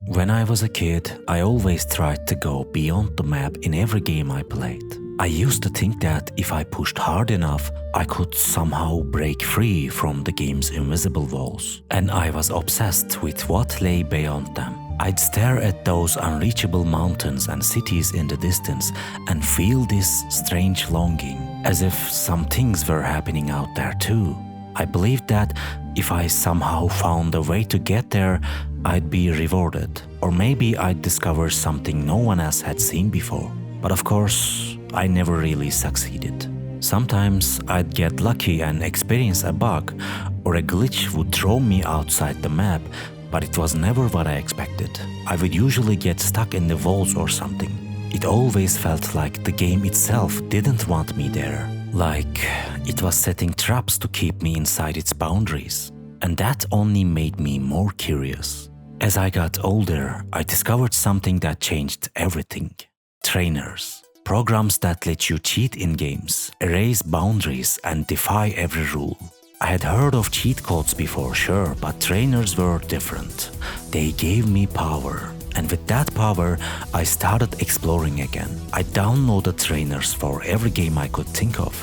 When I was a kid, I always tried to go beyond the map in every game I played. I used to think that if I pushed hard enough, I could somehow break free from the game's invisible walls. And I was obsessed with what lay beyond them. I'd stare at those unreachable mountains and cities in the distance and feel this strange longing, as if some things were happening out there too. I believed that if I somehow found a way to get there, I'd be rewarded, or maybe I'd discover something no one else had seen before. But of course, I never really succeeded. Sometimes I'd get lucky and experience a bug, or a glitch would throw me outside the map, but it was never what I expected. I would usually get stuck in the walls or something. It always felt like the game itself didn't want me there. Like it was setting traps to keep me inside its boundaries. And that only made me more curious. As I got older, I discovered something that changed everything. Trainers. Programs that let you cheat in games, erase boundaries, and defy every rule. I had heard of cheat codes before, sure, but trainers were different. They gave me power. And with that power, I started exploring again. I downloaded trainers for every game I could think of.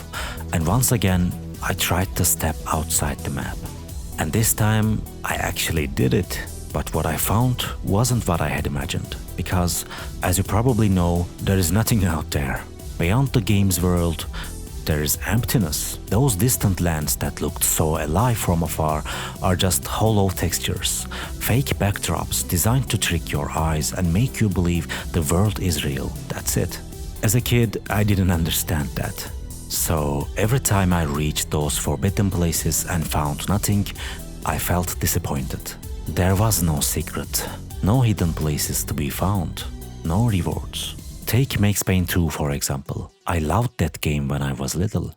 And once again, I tried to step outside the map. And this time, I actually did it. But what I found wasn't what I had imagined. Because, as you probably know, there is nothing out there. Beyond the game's world, there is emptiness. Those distant lands that looked so alive from afar are just hollow textures, fake backdrops designed to trick your eyes and make you believe the world is real. That's it. As a kid, I didn't understand that. So every time I reached those forbidden places and found nothing, I felt disappointed. There was no secret, no hidden places to be found, no rewards. Take Max Payne 2 for example. I loved that game when I was little.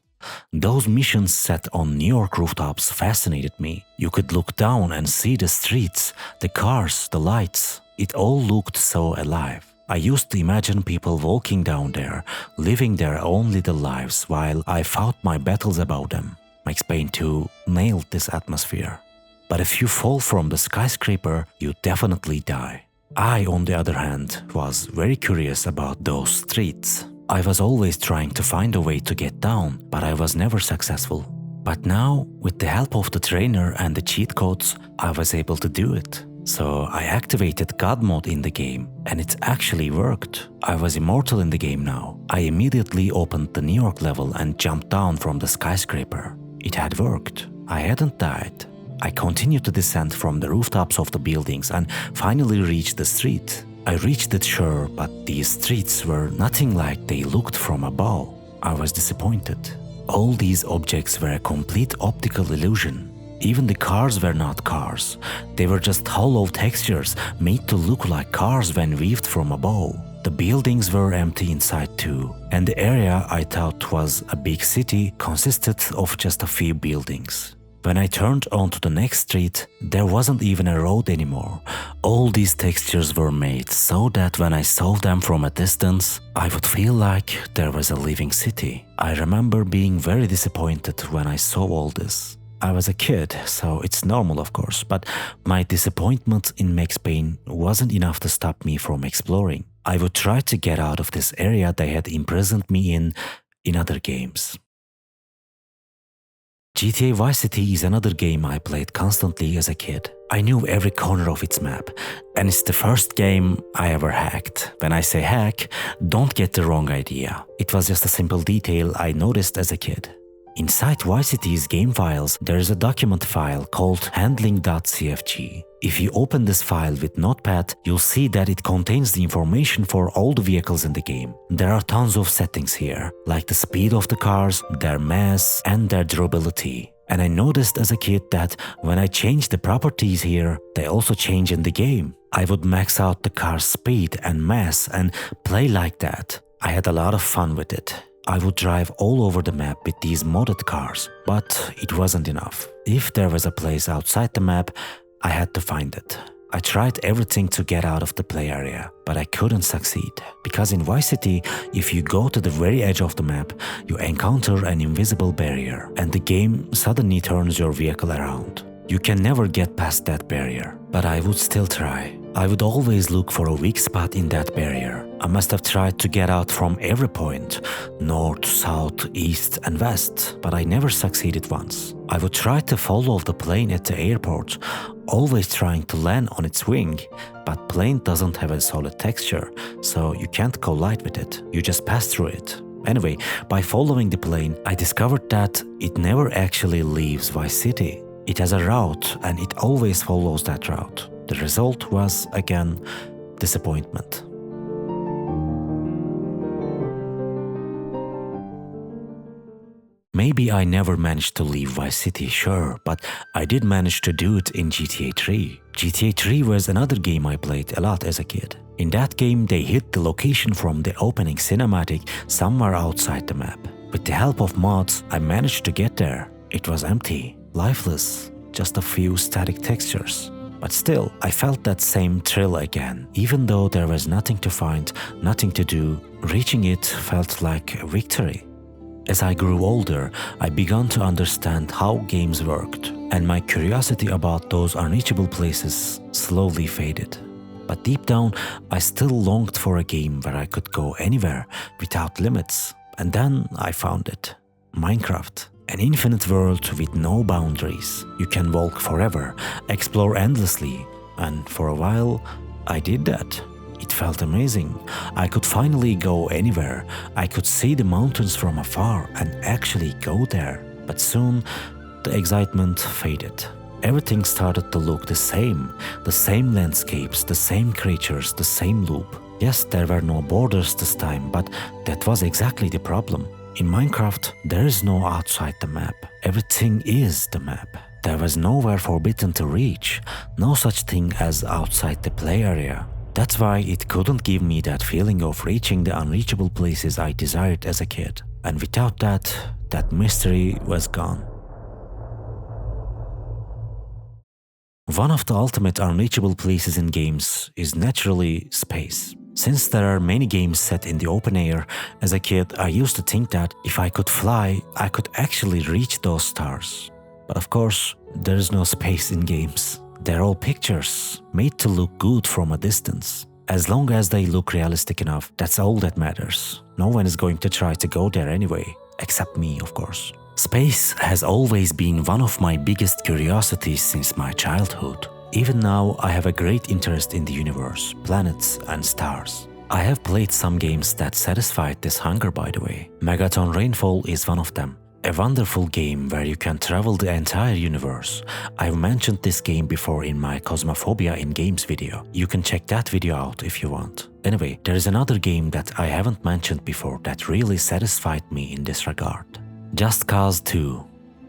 Those missions set on New York rooftops fascinated me. You could look down and see the streets, the cars, the lights. It all looked so alive. I used to imagine people walking down there, living their own little lives while I fought my battles above them. Max Payne 2 nailed this atmosphere. But if you fall from the skyscraper, you definitely die. I, on the other hand, was very curious about those streets. I was always trying to find a way to get down, but I was never successful. But now, with the help of the trainer and the cheat codes, I was able to do it. So I activated God mode in the game, and it actually worked. I was immortal in the game now. I immediately opened the New York level and jumped down from the skyscraper. It had worked. I hadn't died. I continued to descend from the rooftops of the buildings and finally reached the street. I reached it sure, but these streets were nothing like they looked from above. I was disappointed. All these objects were a complete optical illusion. Even the cars were not cars. They were just hollow textures made to look like cars when viewed from above. The buildings were empty inside too, and the area I thought was a big city consisted of just a few buildings. When I turned onto the next street, there wasn't even a road anymore. All these textures were made so that when I saw them from a distance, I would feel like there was a living city. I remember being very disappointed when I saw all this. I was a kid, so it's normal of course, but my disappointment in Max Payne wasn't enough to stop me from exploring. I would try to get out of this area they had imprisoned me in other games. GTA Vice City is another game I played constantly as a kid. I knew every corner of its map, and it's the first game I ever hacked. When I say hack, don't get the wrong idea. It was just a simple detail I noticed as a kid. Inside Vice City's game files, there is a document file called handling.cfg. If you open this file with Notepad, you'll see that it contains the information for all the vehicles in the game. There are tons of settings here, like the speed of the cars, their mass, and their durability. And I noticed as a kid that when I changed the properties here, they also change in the game. I would max out the car's speed and mass and play like that. I had a lot of fun with it. I would drive all over the map with these modded cars, but it wasn't enough. If there was a place outside the map, I had to find it. I tried everything to get out of the play area, but I couldn't succeed. Because in Vice City, if you go to the very edge of the map, you encounter an invisible barrier, and the game suddenly turns your vehicle around. You can never get past that barrier, but I would still try. I would always look for a weak spot in that barrier. I must have tried to get out from every point, north, south, east and west, but I never succeeded once. I would try to follow the plane at the airport, always trying to land on its wing, but plane doesn't have a solid texture, so you can't collide with it, you just pass through it. Anyway, by following the plane, I discovered that it never actually leaves Vice City. It has a route and it always follows that route. The result was, again, disappointment. Maybe I never managed to leave Vice City, sure, but I did manage to do it in GTA 3. GTA 3 was another game I played a lot as a kid. In that game, they hid the location from the opening cinematic somewhere outside the map. With the help of mods, I managed to get there. It was empty, lifeless, just a few static textures. But still, I felt that same thrill again. Even though there was nothing to find, nothing to do, reaching it felt like a victory. As I grew older, I began to understand how games worked, and my curiosity about those unreachable places slowly faded. But deep down, I still longed for a game where I could go anywhere without limits. And then I found it. Minecraft. An infinite world with no boundaries. You can walk forever, explore endlessly, and for a while, I did that. It felt amazing. I could finally go anywhere. I could see the mountains from afar and actually go there. But soon, the excitement faded. Everything started to look the same landscapes, the same creatures, the same loop. Yes, there were no borders this time, but that was exactly the problem. In Minecraft, there is no outside the map. Everything is the map. There was nowhere forbidden to reach, no such thing as outside the play area. That's why it couldn't give me that feeling of reaching the unreachable places I desired as a kid. And without that, that mystery was gone. One of the ultimate unreachable places in games is naturally space. Since there are many games set in the open air, as a kid I used to think that if I could fly, I could actually reach those stars. But of course, there is no space in games. They're all pictures, made to look good from a distance. As long as they look realistic enough, that's all that matters. No one is going to try to go there anyway, except me, of course. Space has always been one of my biggest curiosities since my childhood. Even now, I have a great interest in the universe, planets and stars. I have played some games that satisfied this hunger, by the way. Megaton Rainfall is one of them. A wonderful game where you can travel the entire universe. I've mentioned this game before in my Cosmophobia in Games video. You can check that video out if you want. Anyway, there is another game that I haven't mentioned before that really satisfied me in this regard. Just Cause 2.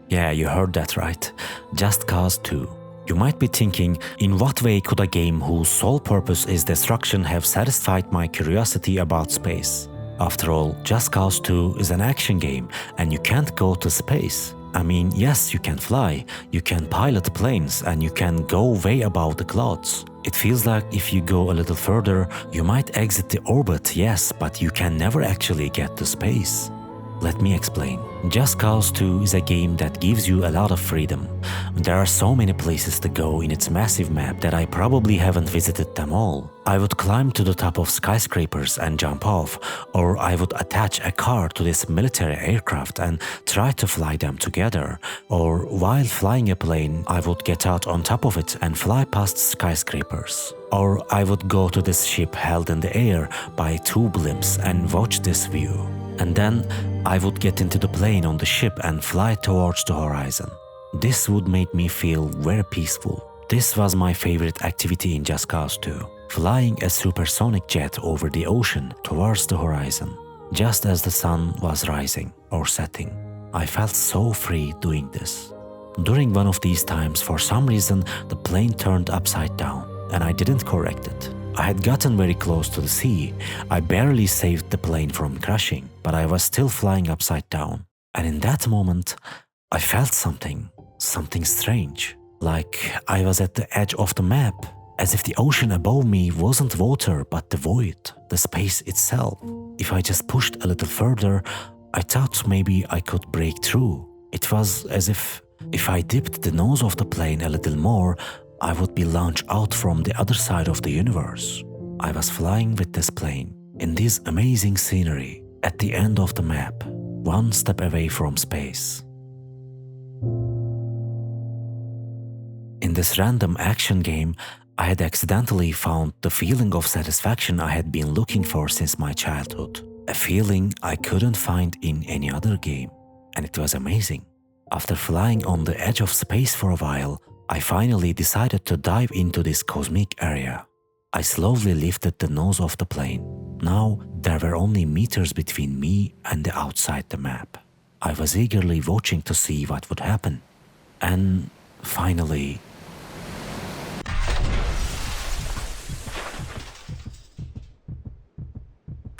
Yeah, you heard that right. Just Cause 2. You might be thinking, in what way could a game whose sole purpose is destruction have satisfied my curiosity about space? After all, Just Cause 2 is an action game and you can't go to space. I mean, yes, you can fly, you can pilot planes and you can go way above the clouds. It feels like if you go a little further, you might exit the orbit, yes, but you can never actually get to space. Let me explain. Just Cause 2 is a game that gives you a lot of freedom. There are so many places to go in its massive map that I probably haven't visited them all. I would climb to the top of skyscrapers and jump off, or I would attach a car to this military aircraft and try to fly them together, or while flying a plane, I would get out on top of it and fly past skyscrapers. Or I would go to this ship held in the air by two blimps and watch this view. And then I would get into the plane on the ship and fly towards the horizon. This would make me feel very peaceful. This was my favorite activity in Just Cause 2, flying a supersonic jet over the ocean towards the horizon, just as the sun was rising or setting. I felt so free doing this. During one of these times, for some reason, the plane turned upside down, and I didn't correct it. I had gotten very close to the sea. I barely saved the plane from crashing, but I was still flying upside down. And in that moment, I felt something strange. Like I was at the edge of the map, as if the ocean above me wasn't water but the void, the space itself. If I just pushed a little further, I thought maybe I could break through. It was as if I dipped the nose of the plane a little more, I would be launched out from the other side of the universe. I was flying with this plane in this amazing scenery at the end of the map, one step away from space. In this random action game, I had accidentally found the feeling of satisfaction I had been looking for since my childhood, a feeling I couldn't find in any other game, and it was amazing. After flying on the edge of space for a while, I finally decided to dive into this cosmic area. I slowly lifted the nose of the plane. Now there were only meters between me and the outside the map. I was eagerly watching to see what would happen. And finally...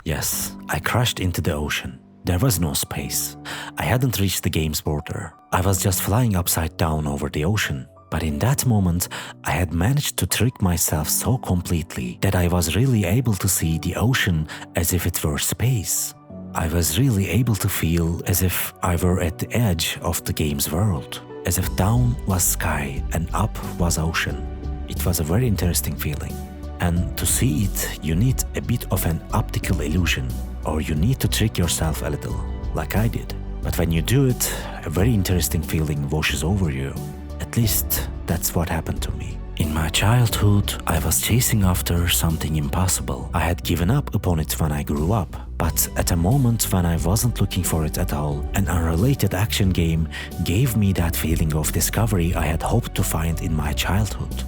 Yes, I crashed into the ocean. There was no space. I hadn't reached the game's border. I was just flying upside down over the ocean. But in that moment, I had managed to trick myself so completely that I was really able to see the ocean as if it were space. I was really able to feel as if I were at the edge of the game's world, as if down was sky and up was ocean. It was a very interesting feeling. And to see it, you need a bit of an optical illusion, or you need to trick yourself a little, like I did. But when you do it, a very interesting feeling washes over you. At least, that's what happened to me. In my childhood, I was chasing after something impossible. I had given up upon it when I grew up. But at a moment when I wasn't looking for it at all, an unrelated action game gave me that feeling of discovery I had hoped to find in my childhood.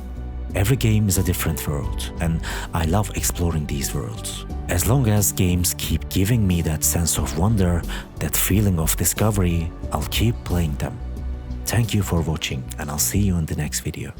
Every game is a different world, and I love exploring these worlds. As long as games keep giving me that sense of wonder, that feeling of discovery, I'll keep playing them. Thank you for watching, and I'll see you in the next video.